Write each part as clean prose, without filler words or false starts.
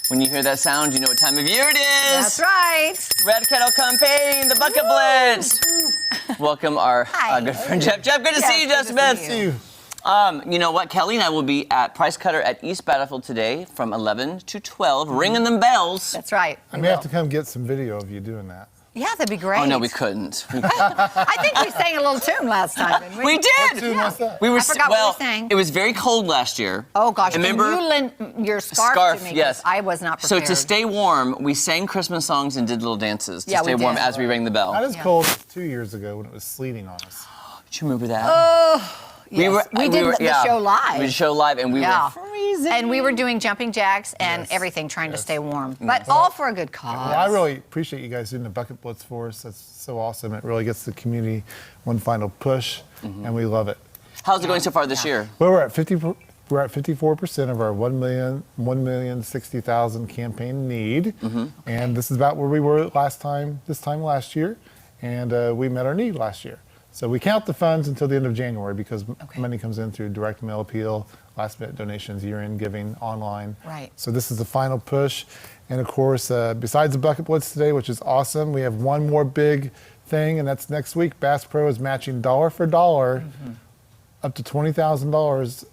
When you hear that sound, you know what time of year it is. That's right. Red Kettle Campaign, the Bucket Blitz. Welcome our good friend Jeff. Jeff, good to see you, Jeff Smith. You know what? Kelly and I will be at Price Cutter at East Battlefield today from 11 to 12, ringing them bells. That's right. I may have to come get some video of you doing that. Yeah, that'd be great. Oh, no, we couldn't. I think we sang a little tune last time, didn't we? We did. What tune was that? We were I forgot what we sang. It was very cold last year. Oh, gosh. Remember? And you lent your scarf to me. Yes. I was not So prepared. to stay warm, we sang Christmas songs and did little dances to Yeah, stay we warm did. as we rang the bell. Not as cold as 2 years ago when it was sleeting on us. Do you remember that? Yes. We did the show live. We did the show live, and we were freezing. And we were doing jumping jacks and everything, trying to stay warm. But all for a good cause. Well, I really appreciate you guys doing the Bucket Blitz for us. That's so awesome. It really gets the community one final push, and we love it. How's it going so far this year? Well, we're at 54% of our 1,060,000 campaign need, and this is about where we were this time last year, and we met our need last year. So we count the funds until the end of January because money comes in through direct mail appeal, last minute donations, year-end giving, online. Right. So this is the final push, and of course, besides the Bucket Blitz today, which is awesome, we have one more big thing, and that's next week. Bass Pro is matching dollar for dollar up to $20,000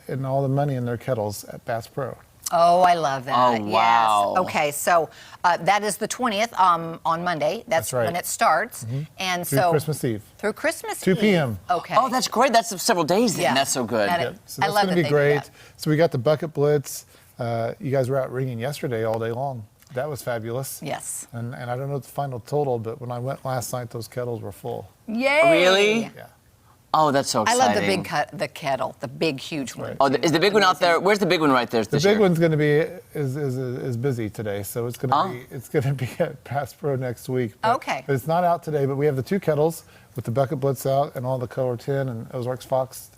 in all the money in their kettles at Bass Pro. Oh, I love that. Oh, wow. Yes. Okay, so that is the 20th on Monday. That's right. when it starts. And Through Christmas Eve. Through Christmas 2 Eve. p.m. Okay. Oh, that's great. That's several days then. Yeah. That's so good. That Yep. So I that's love going that to be they do great. that. So we got the Bucket Blitz. You guys were out ringing yesterday all day long. That was fabulous. Yes. And I don't know the final total, but when I went last night, those kettles were full. Yay. Really? Yeah. Oh, that's so I exciting. love the kettle, the big, huge one. Oh, is the big one out there? Where's the big one right there The this big year? one's going to be is busy today, so it's going to be at Bass Pro next week. Okay. But it's not out today, but we have the 2 kettles with the Bucket Blitz out and all the Color 10 and Ozarks Fox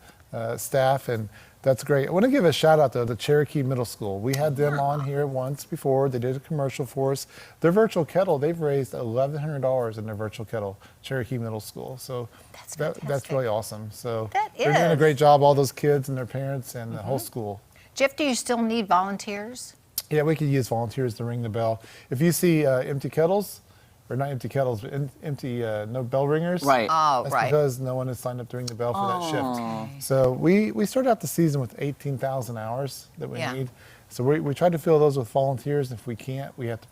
staff, and that's great. I want to give a shout out though to Cherokee Middle School. We had them on here once before. They did a commercial for us. Their virtual kettle, they've raised $1,100 in their virtual kettle, Cherokee Middle School. So that's really awesome. So That they're doing a is. great job, all those kids and their parents and the whole school. Jeff, do you still need volunteers? Yeah, we could use volunteers to ring the bell. If you see empty kettles, or not empty kettles, but empty no bell ringers. Right. Oh, That's right. because no one has signed up to ring the bell for that shift. So we started out the season with 18,000 hours that we need. So we tried to fill those with volunteers. If we can't, we have to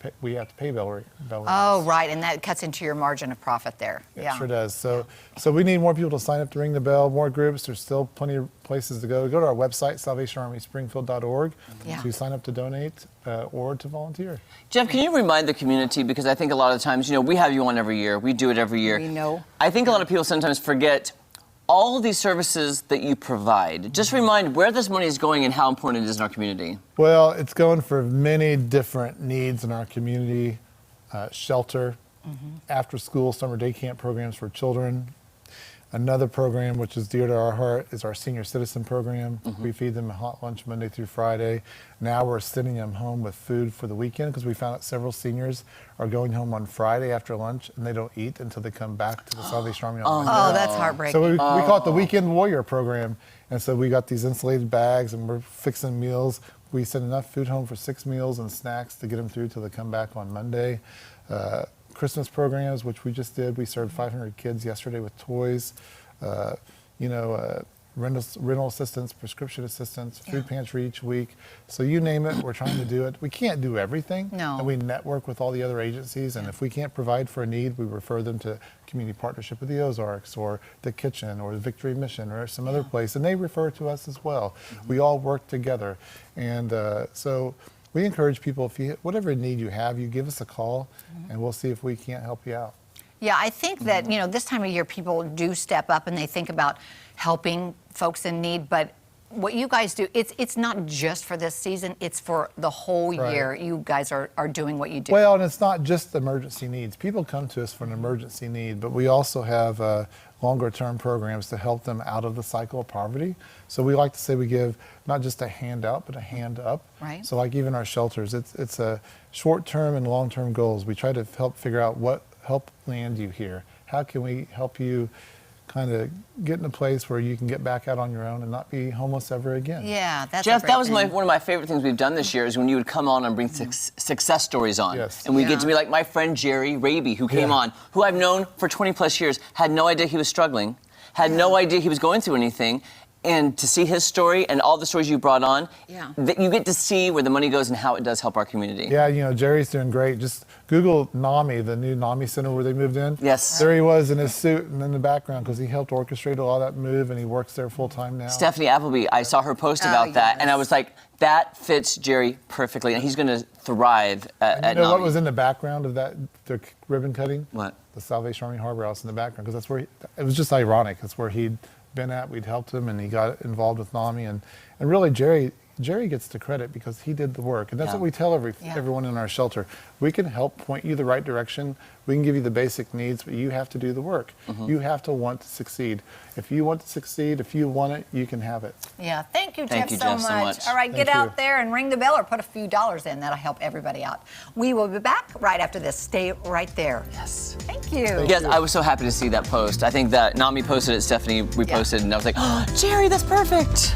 pay bell ringers. Oh, right, and that cuts into your margin of profit there. It sure does. So we need more people to sign up to ring the bell, more groups. There's still plenty of places to go. Go to our website, salvationarmyspringfield.org, to sign up to donate or to volunteer. Jeff, can you remind the community, because I think a lot of times, we have you on every year. We do it every year. We know. I think a lot of people sometimes forget all these services that you provide. Just remind where this money is going and how important it is in our community. Well, it's going for many different needs in our community. Shelter, after school summer day camp programs for children. Another program which is dear to our heart is our senior citizen program. We feed them a hot lunch Monday through Friday. Now we're sending them home with food for the weekend because we found out several seniors are going home on Friday after lunch and they don't eat until they come back to the Salvation Army on Monday. Oh, that's heartbreaking. So we call it the Weekend Warrior program. And so we got these insulated bags and we're fixing meals. We send enough food home for 6 meals and snacks to get them through till they come back on Monday. Christmas programs, which we just did. We served 500 kids yesterday with toys, rental assistance, prescription assistance, food pantry each week. So you name it, we're trying to do it. We can't do everything. No. And we network with all the other agencies. And if we can't provide for a need, we refer them to community partnership with the Ozarks or the Kitchen or the Victory Mission or some other place. And they refer to us as well. We all work together. And so we encourage people, whatever need you have, you give us a call and we'll see if we can't help you out. Yeah, I think that, this time of year people do step up and they think about helping folks in need, but what you guys do, it's not just for this season, it's for the whole year. You guys are doing what you do. Well, and it's not just emergency needs. People come to us for an emergency need, but we also have longer term programs to help them out of the cycle of poverty. So we like to say we give not just a hand out, but a hand up. Right. So like even our shelters, it's a short term and long term goals. We try to help figure out what help land you here. How can we help you kind of get in a place where you can get back out on your own and not be homeless ever again. Yeah, that's Jeff, a great that was thing. one of my favorite things we've done this year is when you would come on and bring success stories on. Yes. And we Yeah. get to be like my friend Jerry Raby, who came Yeah. on, who I've known for 20 plus years, had no idea he was struggling, had no idea he was going through anything. And to see his story and all the stories you brought on, Yeah. that you get to see where the money goes and how it does help our community. Yeah, you know, Jerry's doing great. Just Google NAMI, the new NAMI Center where they moved in. Yes. There he was in his suit and in the background because he helped orchestrate all that move and he works there full time now. Stephanie Appleby, I saw her post about that, and I was like, that fits Jerry perfectly, and he's going to thrive at You know NAMI. what was in the background of that, the ribbon cutting? What? The Salvation Army Harbor House in the background, because that's where it was just ironic. That's where he'd been at. We'd helped him, and he got involved with NAMI, and really Jerry gets the credit because he did the work, and that's Yeah. what we tell Yeah. everyone in our shelter. We can help point you the right direction. We can give you the basic needs, but you have to do the work. You have to want to succeed. If you want to succeed, if you want it, you can have it. Yeah, thank you, Thank Jeff, you, so Jeff, so much. All right, get Thank out you. there and ring the bell or put a few dollars in. That'll help everybody out. We will be back right after this. Stay right there. Yes. Thank you. Yes, I was so happy to see that post. I think that Nami posted it, Stephanie reposted, and I was like, oh, Jerry, that's perfect.